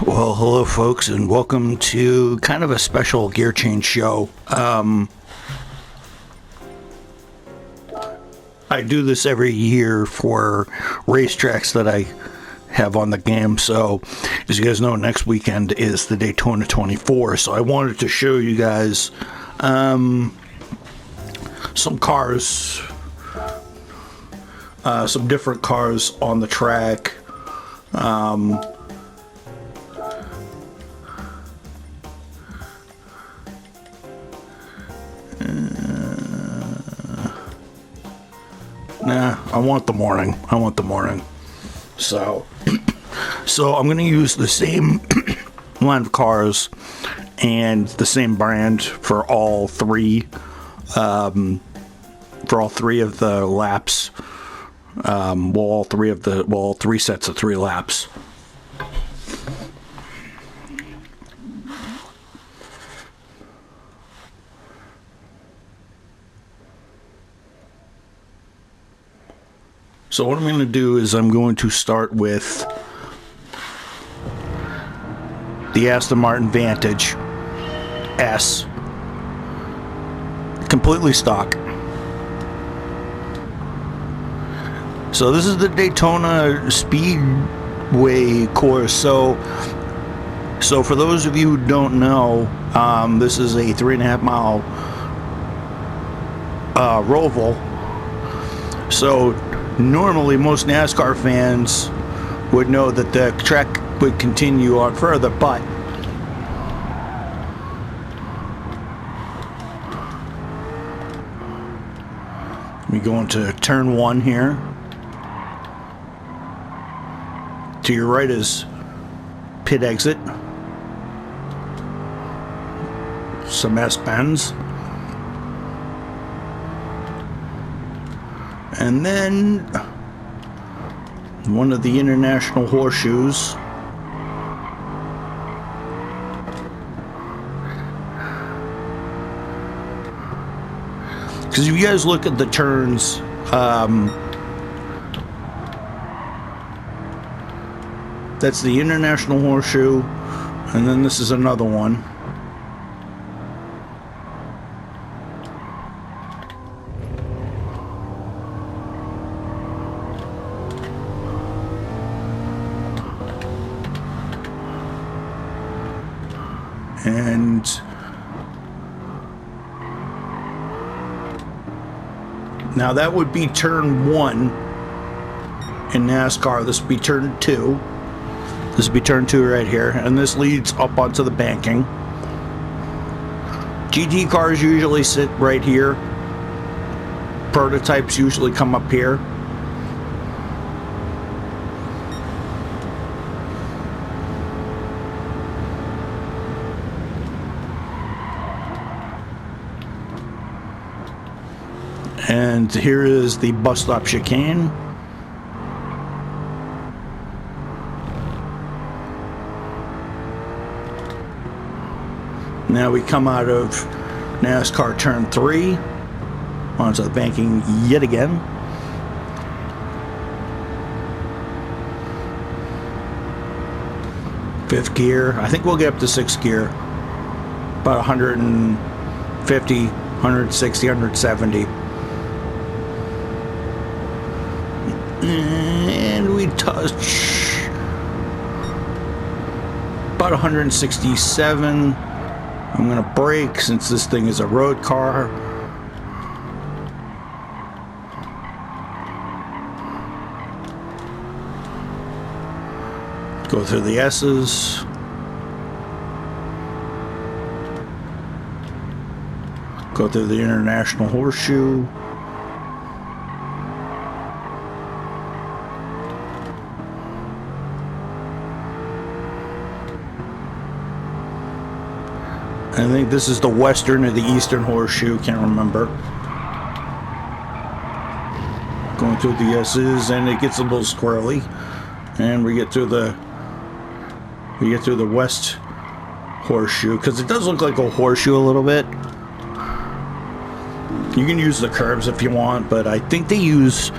Well, hello folks, and welcome to kind of a special gear change show. I do this every year for racetracks that I have on the game. So, as you guys know, next weekend is the Daytona 24. So I wanted to show you guys some cars, some different cars on the track. Nah, I want the morning. So I'm going to use the same line of cars and the same brand for all three of the laps. All three sets of 3 laps. So what I'm going to do is I'm going to start with the Aston Martin Vantage S, completely stock. So this is the Daytona Speedway course. So for those of you who don't know, this is a 3.5 mile roval. So normally most NASCAR fans would know that the track would continue on further, but we go into turn 1 here. To your right is pit exit, some S-bends, and then one of the international horseshoes. Because if you guys look at the turns, that's the international horseshoe, and then this is another one. And now that would be turn 1 in NASCAR. This would be turn 2. This would be turn 2 right here, and this leads up onto the banking. GT cars usually sit right here. Prototypes usually come up here. And here is the bus stop chicane. Now we come out of NASCAR turn 3 onto the banking yet again. Fifth gear. I think we'll get up to 6th gear. About 150, 160, 170. And we touch about 167. I'm going to brake since this thing is a road car. Go through the S's. Go through the international horseshoe. I think this is the western or the eastern horseshoe, can't remember. Going through the S's, and it gets a little squirrely. And we get through the west horseshoe, because it does look like a horseshoe a little bit. You can use the curbs if you want, but I think they use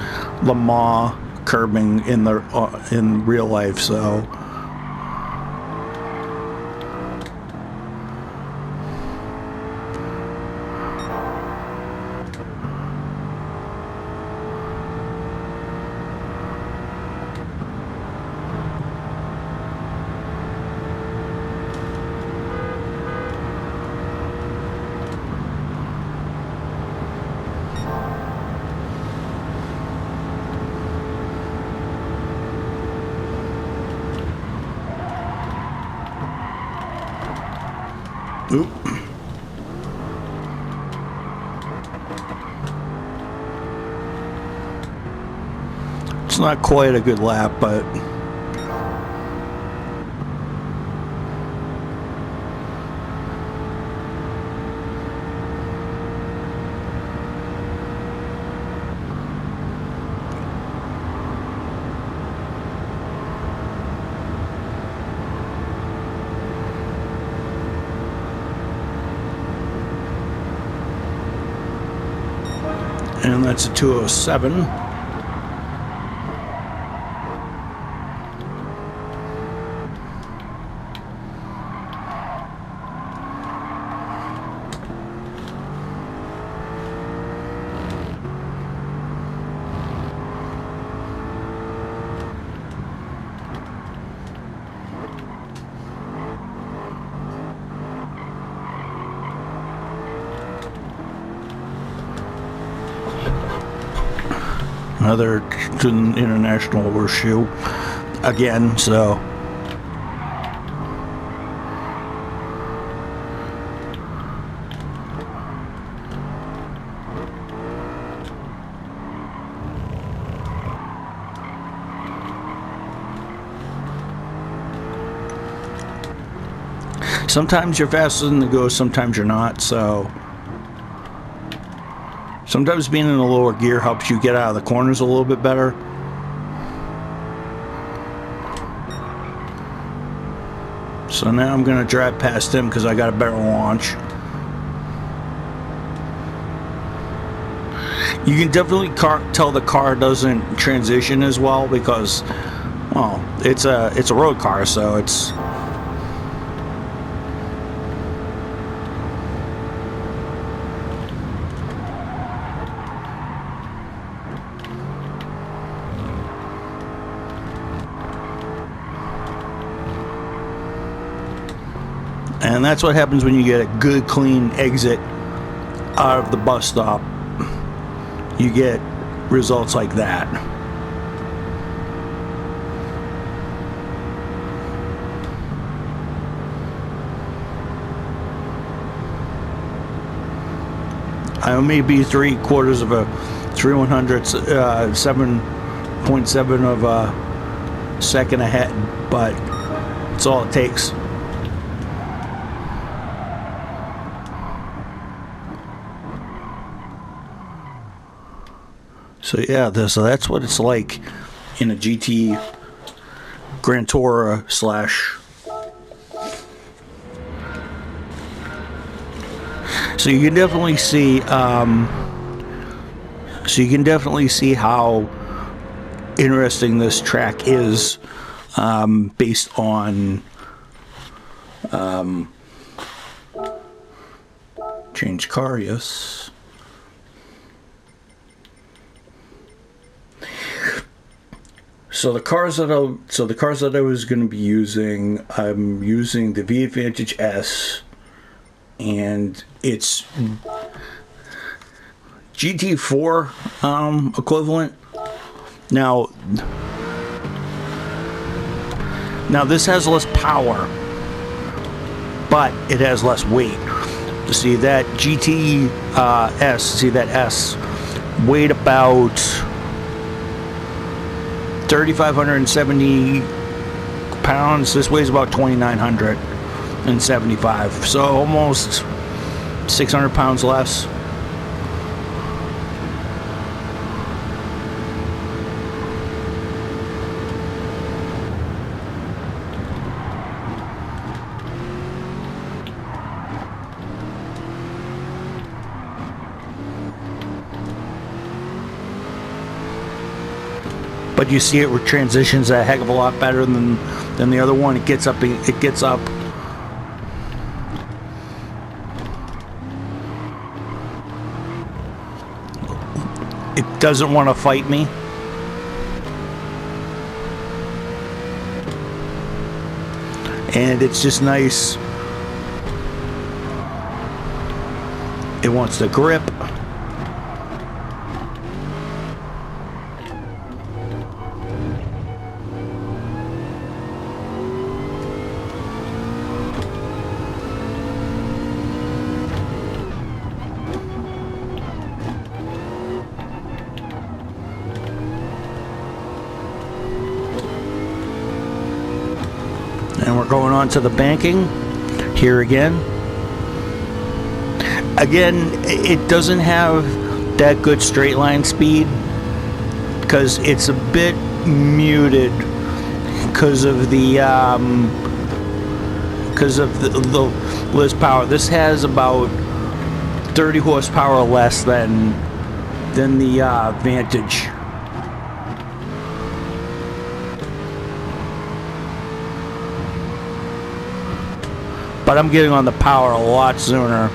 Le Mans curbing in real life, so Oop. It's not quite a good lap, but and that's a 207. Another international horseshoe again, so sometimes you're faster than the go, sometimes you're not, so sometimes being in a lower gear helps you get out of the corners a little bit better. So now I'm going to drive past him because I got a better launch. You can definitely tell the car doesn't transition as well because, well, it's a road car, so it's... And that's what happens when you get a good, clean exit out of the bus stop. You get results like that. I may be 3/4 of a 3/100, 7.7 of a second ahead, but it's all it takes. So yeah, so that's what it's like in a GT Grand Tourer slash. So you can definitely see. How interesting this track is, based on. Change car, yes. So the cars that I was going to be using, I'm using the V Advantage S, and it's GT4 equivalent. Now this has less power, but it has less weight. See that that S weighed about 3,570 pounds. This weighs about 2,975, so almost 600 pounds less. But you see it transitions a heck of a lot better than the other one. It gets up. It gets up. It doesn't want to fight me. And it's just nice. It wants to grip. And we're going on to the banking here again. Again, it doesn't have that good straight line speed because it's a bit muted because of the less power. This has about 30 horsepower less than the Vantage. But I'm getting on the power a lot sooner.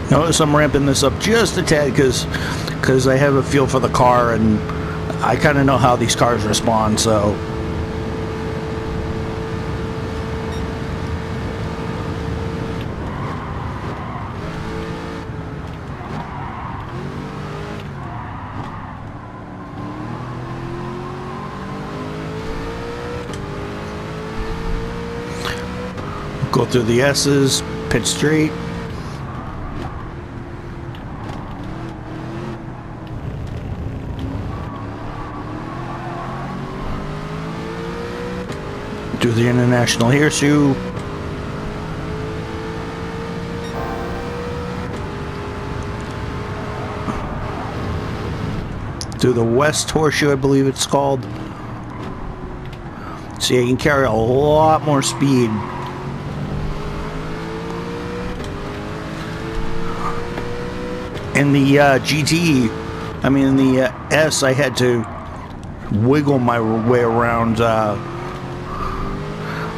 Notice I'm ramping this up just a tad because I have a feel for the car and I kind of know how these cars respond, so. Go through the S's, pitch straight. Do the International Horseshoe. Do the West Horseshoe, I believe it's called. See, I can carry a lot more speed. In the GT, I mean in the S, I had to wiggle my way around.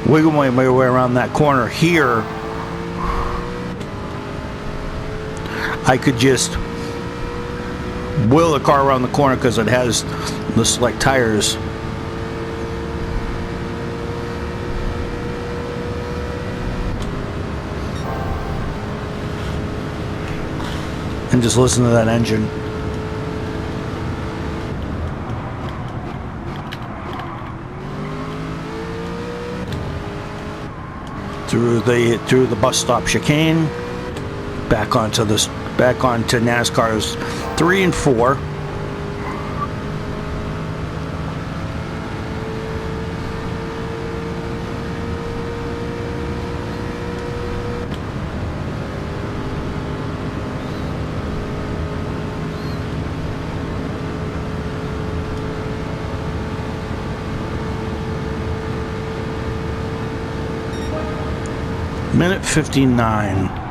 Wiggle my way around that corner. Here, I could just wheel the car around the corner because it has the select tires. And just listen to that engine. Through the bus stop chicane, back onto NASCAR's 3 and 4. Minute 59.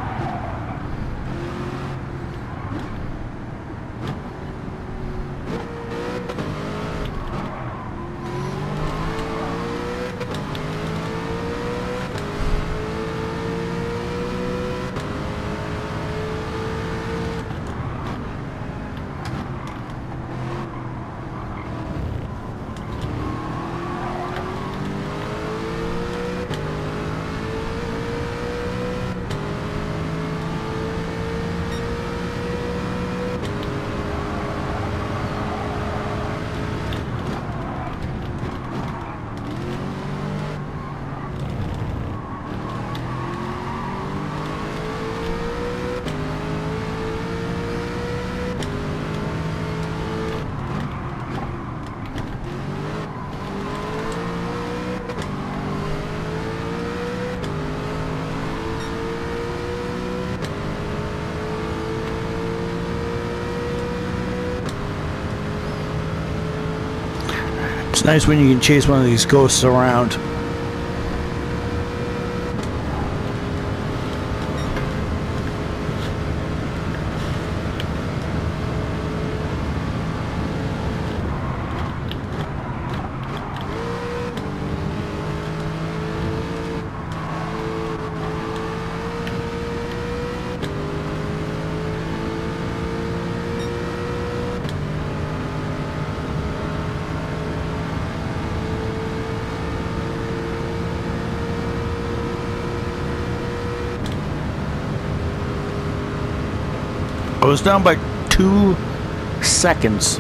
It's nice when you can chase one of these ghosts around. I was down by 2 seconds.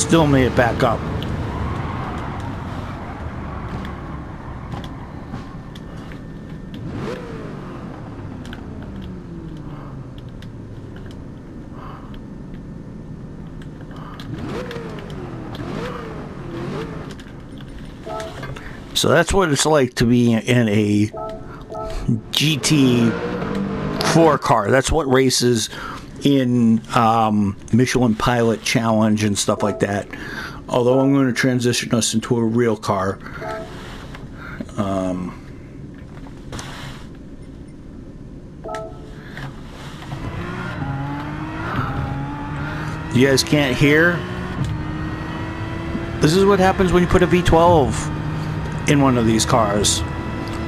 still made it back up. So that's what it's like to be in a GT4 car. That's what races in Michelin Pilot Challenge and stuff like that. Although I'm going to transition us into a real car. You guys can't hear? This is what happens when you put a V12 in one of these cars.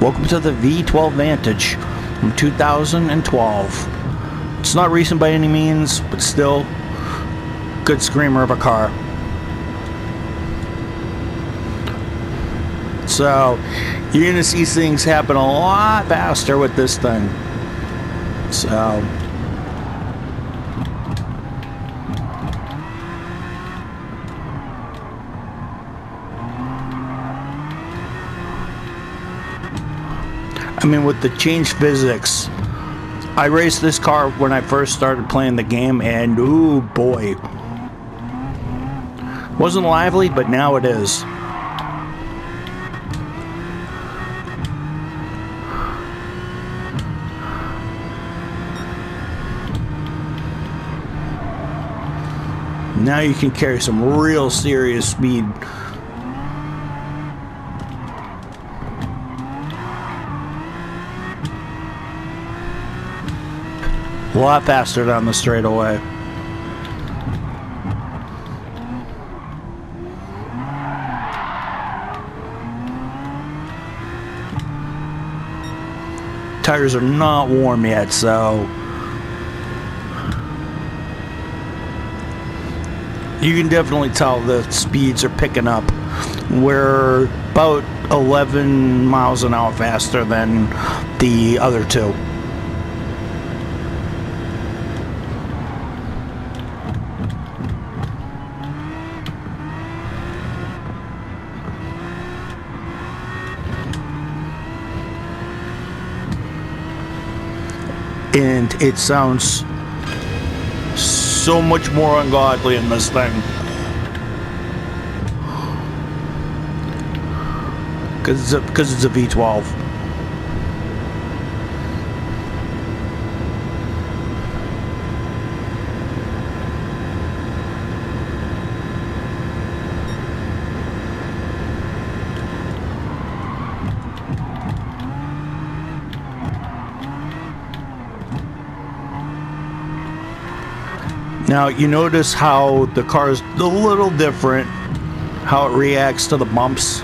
Welcome to the V12 Vantage from 2012. It's not recent by any means, but still good screamer of a car. So you're gonna see things happen a lot faster with this thing. So I mean, with the changed physics, I raced this car when I first started playing the game, and ooh boy, wasn't lively, but now it is. Now you can carry some real serious speed. A lot faster down the straightaway. Tires are not warm yet, so you can definitely tell the speeds are picking up. We're about 11 miles an hour faster than the other two. And it sounds so much more ungodly in this thing. Because it's a V12. Now, you notice how the car is a little different, how it reacts to the bumps.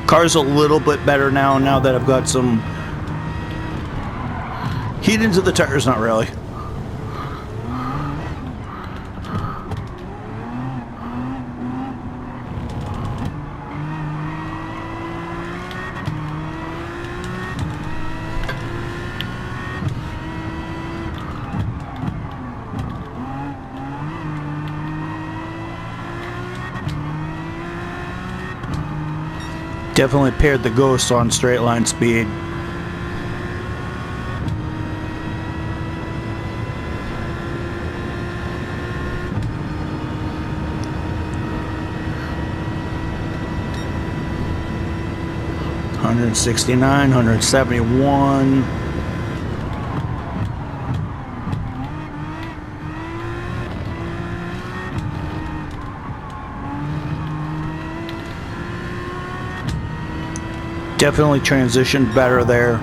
Car's a little bit better now that I've got some heat into the tires, not really. Definitely paired the Ghost on straight line speed. $169, $171. Definitely transitioned better there.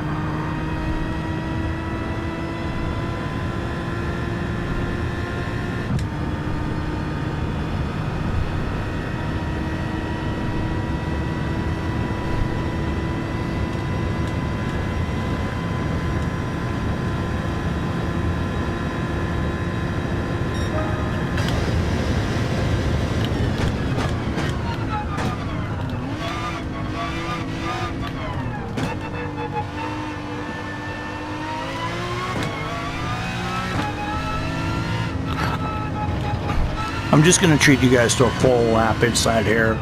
I'm just going to treat you guys to a full lap inside here.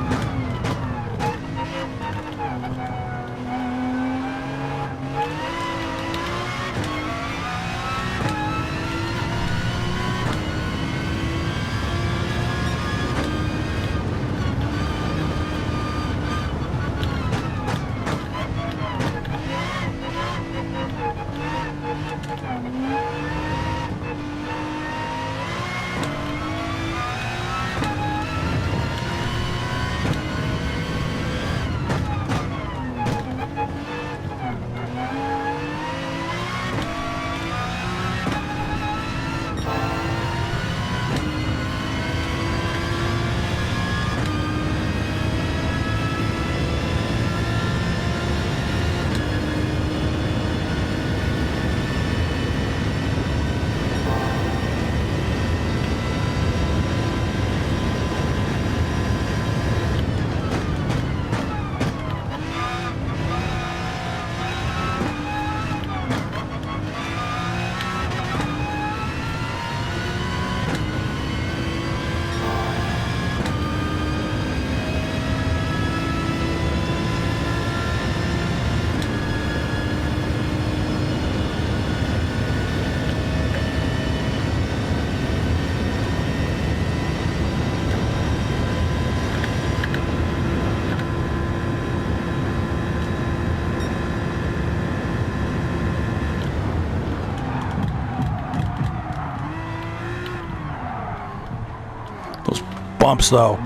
Those bumps, though.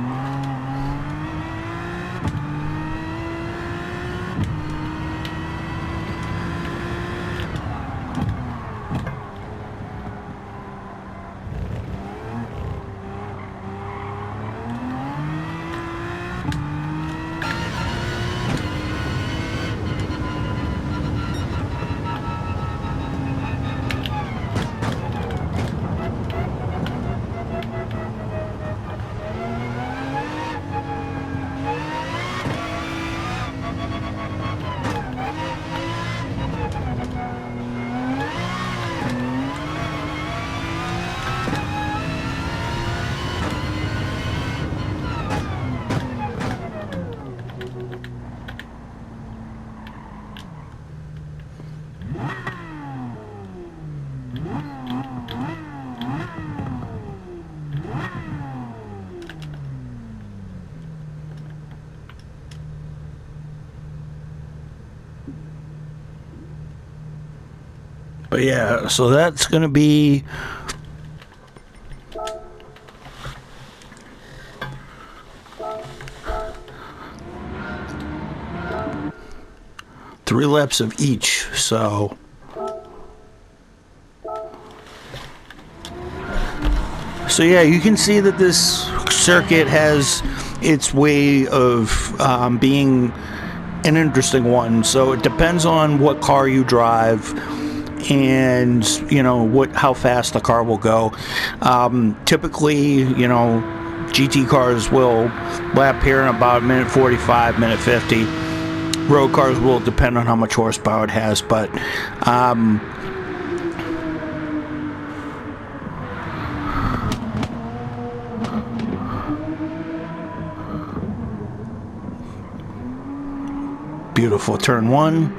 But yeah, so that's going to be three laps of each. So yeah, you can see that this circuit has its way of being an interesting one. So it depends on what car you drive and how fast the car will go. Typically, GT cars will lap here in about minute 45, minute 50. Road cars will depend on how much horsepower it has, but beautiful turn one.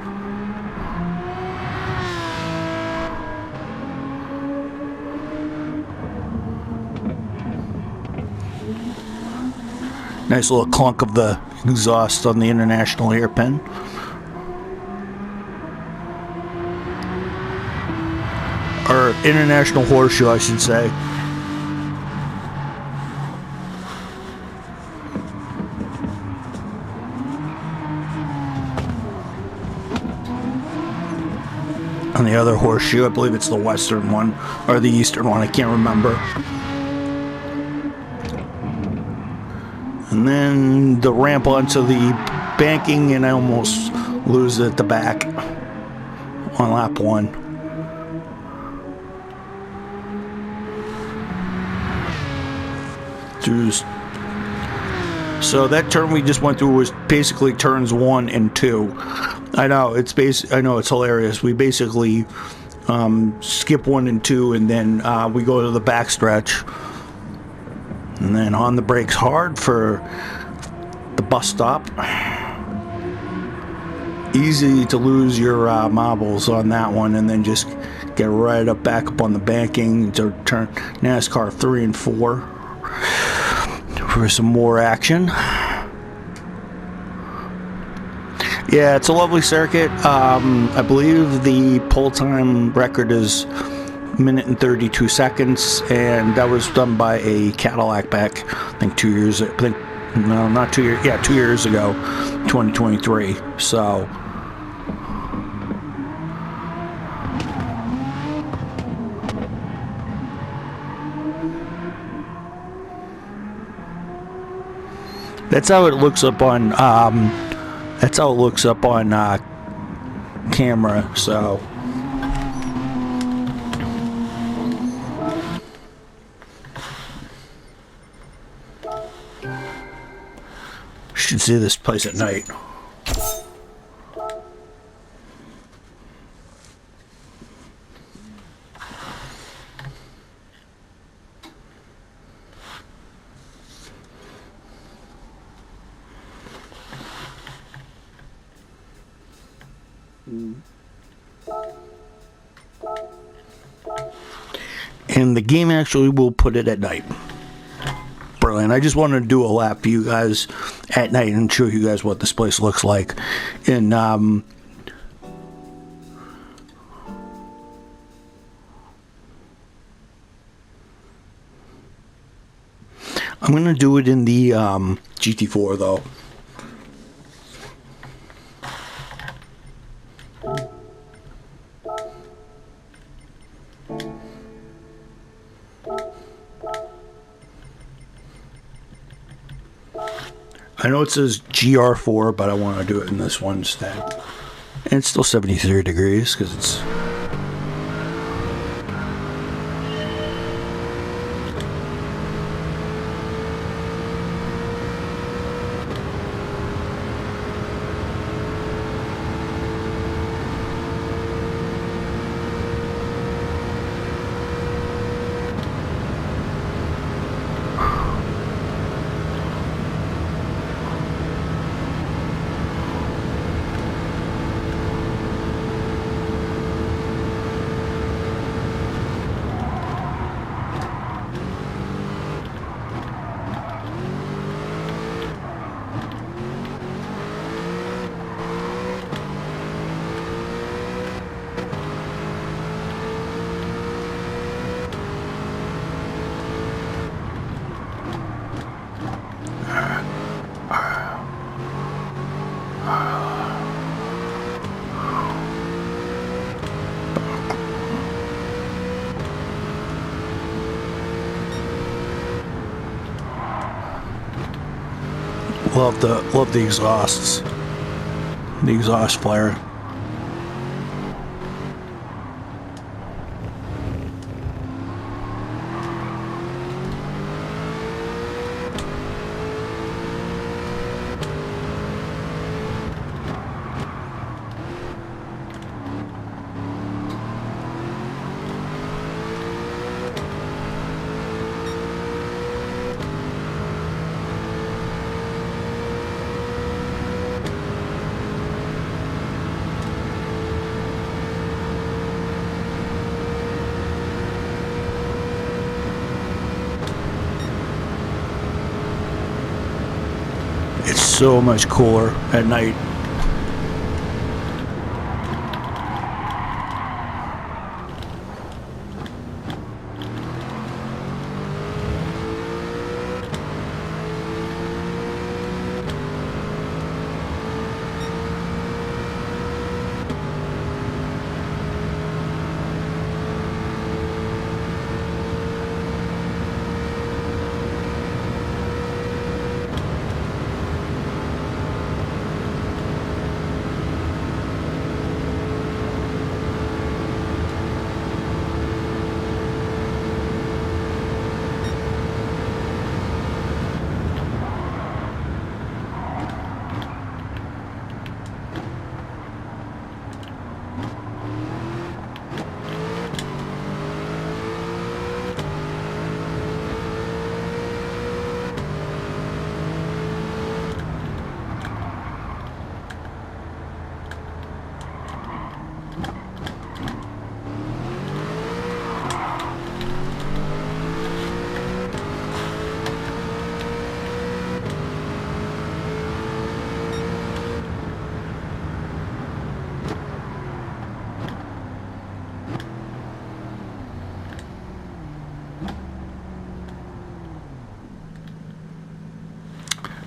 Nice little clunk of the exhaust on the international hairpin. Or international horseshoe, I should say. On the other horseshoe, I believe it's the western one, or the eastern one, I can't remember. And then the ramp onto the banking, and I almost lose it at the back on lap one. So that turn we just went through was basically turns 1 and 2. I know it's hilarious. We basically skip 1 and 2, and then we go to the backstretch. And then on the brakes hard for the bus stop. Easy to lose your marbles on that one, and then just get right up back up on the banking to turn NASCAR 3 and 4 for some more action. Yeah, it's a lovely circuit. I believe the pole time record is minute and 32 seconds, and that was done by a Cadillac back, I think 2 years. No, not 2 years. Yeah, 2 years ago, 2023. So. That's how it looks up on. That's how it looks up on camera. So. Should see this place at night. And the game actually will put it at night. Brilliant. I just wanted to do a lap for you guys at night and show you guys what this place looks like. And I'm going to do it in the GT4 though. I know it says GR4, but I want to do it in this one instead. And it's still 73 degrees because it's... Love the exhausts. The exhaust flare. It's so much cooler at night.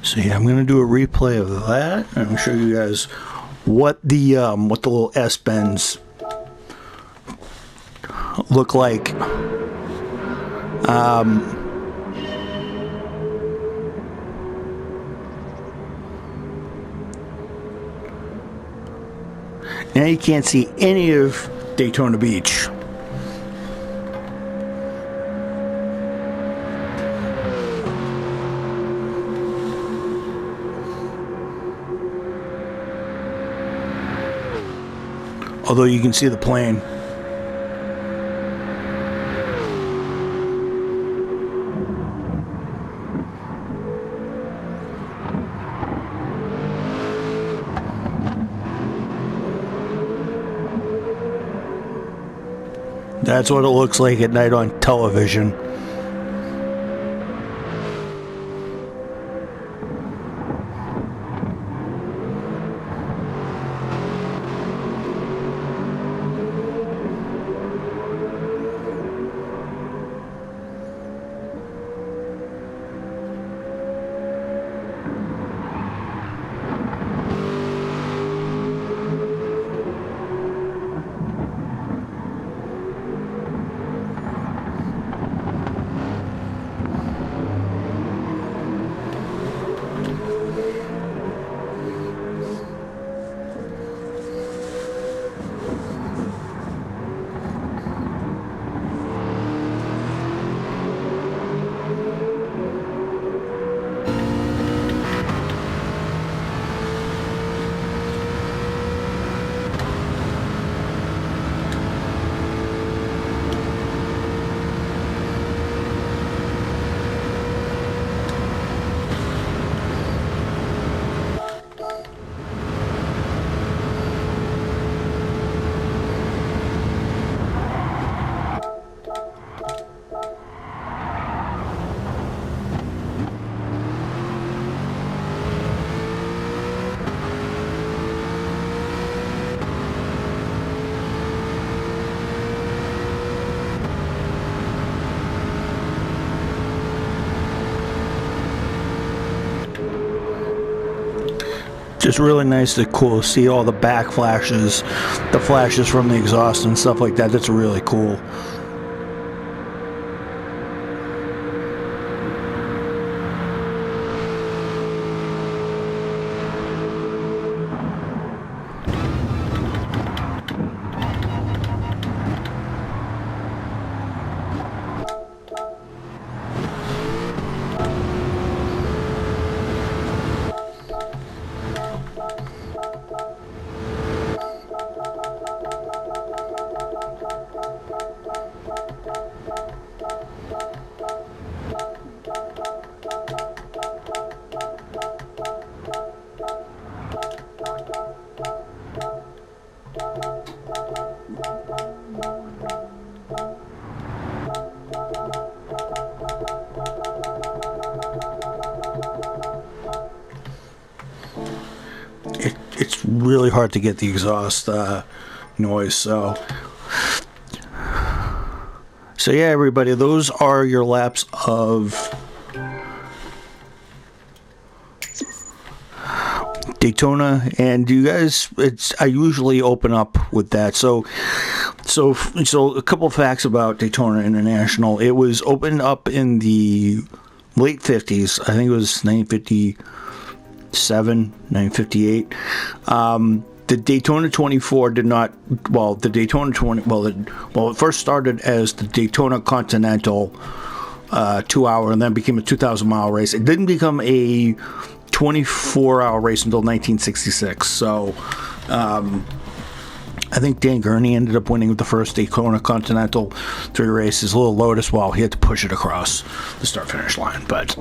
So yeah, I'm gonna do a replay of that, and I'll show you guys what the little S bends look like. Now you can't see any of Daytona Beach. Although you can see the plane. That's what it looks like at night on television. Just really nice to cool see all the back flashes, the flashes from the exhaust and stuff like that. That's really cool. It's really hard to get the exhaust noise. So yeah, everybody, those are your laps of Daytona, and you guys, I usually open up with that. So a couple of facts about Daytona International. It was opened up in the late 50s. I think it was 1957, 1958. The Daytona 24 did not, well, the Daytona 20, it first started as the Daytona Continental 2-hour and then became a 2,000-mile race. It didn't become a 24-hour race until 1966. So I think Dan Gurney ended up winning the first Daytona Continental 3 races. A little Lotus, well, he had to push it across the start-finish line, but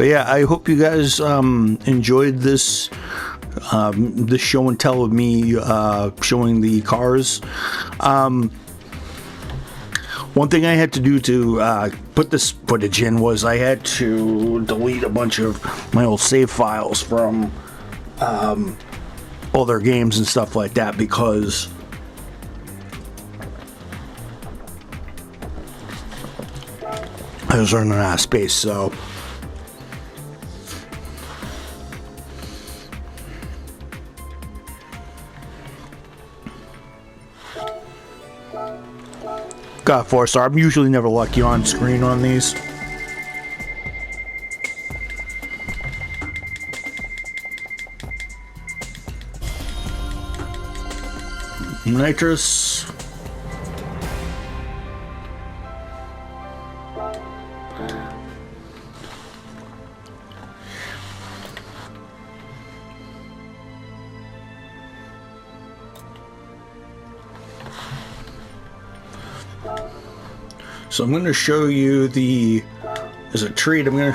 yeah, I hope you guys enjoyed this show and tell of me showing the cars. One thing I had to do to put this footage in was I had to delete a bunch of my old save files from other games and stuff like that, because was running out of space, so. Got 4-star. I'm usually never lucky on screen on these. Nitrous. So I'm going to show you the, as a treat, I'm going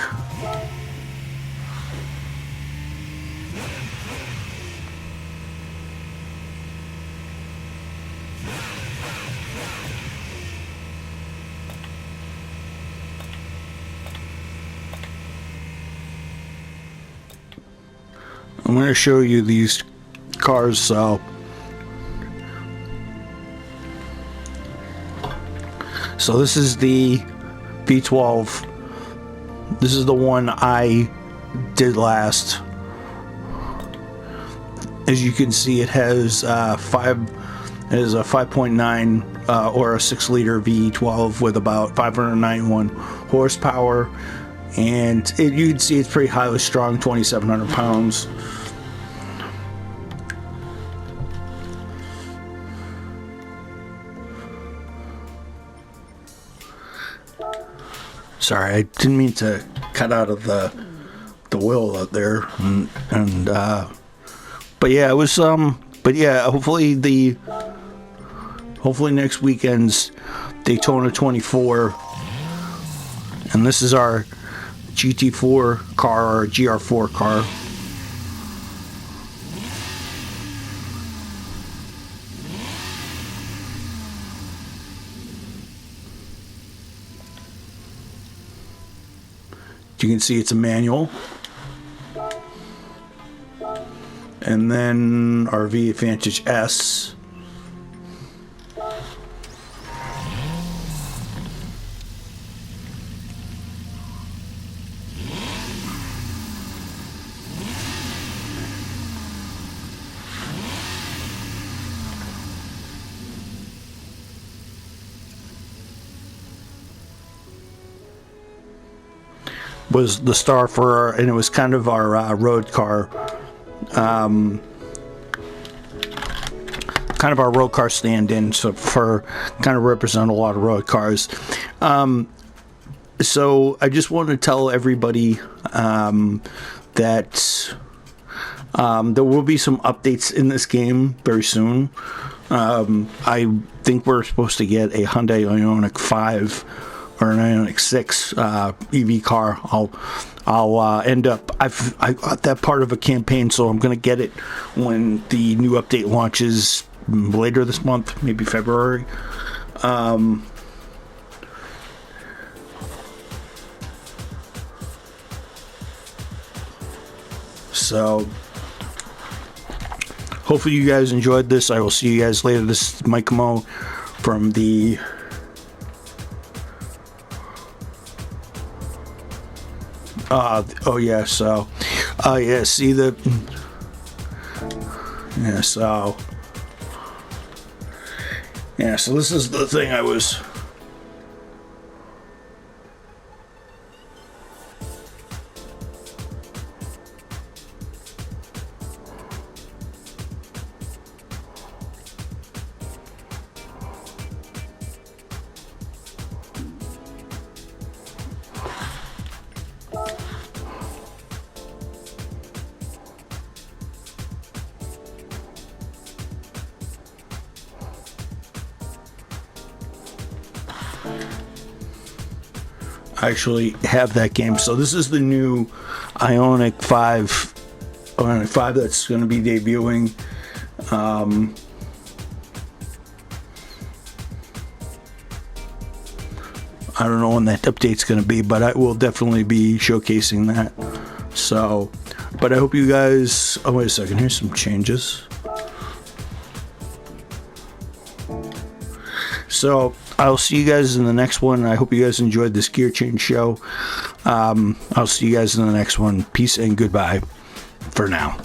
to show you these cars. So this is the V12. This is the one I did last. As you can see, it has it is a 5.9 or a 6-liter V12 with about 591 horsepower, and you can see it's pretty highly strung, 2,700 pounds. Sorry, I didn't mean to cut out of the wheel out there, but yeah, it was but yeah, hopefully next weekend's Daytona 24, and this is our GT4 car, or GR4 car. You can see it's a manual. And then our V Advantage S. Was the star for and it was kind of our road car, kind of our road car stand-in, so for kind of represent a lot of road cars. So I just want to tell everybody that there will be some updates in this game very soon. I think we're supposed to get a Hyundai Ioniq 5 or an Ioniq 6 EV car. I'll end up. I got that part of a campaign, so I'm gonna get it when the new update launches later this month, maybe February. So hopefully you guys enjoyed this. I will see you guys later. This is Mike Mo from the see the so this is the thing I was actually have that game. So this is the new Ioniq 5 that's going to be debuting. I don't know when that update's going to be, but I will definitely be showcasing that. So, but I hope you guys. Oh, wait a second. Here's some changes. So I'll see you guys in the next one. I hope you guys enjoyed this gear change show. I'll see you guys in the next one. Peace and goodbye for now.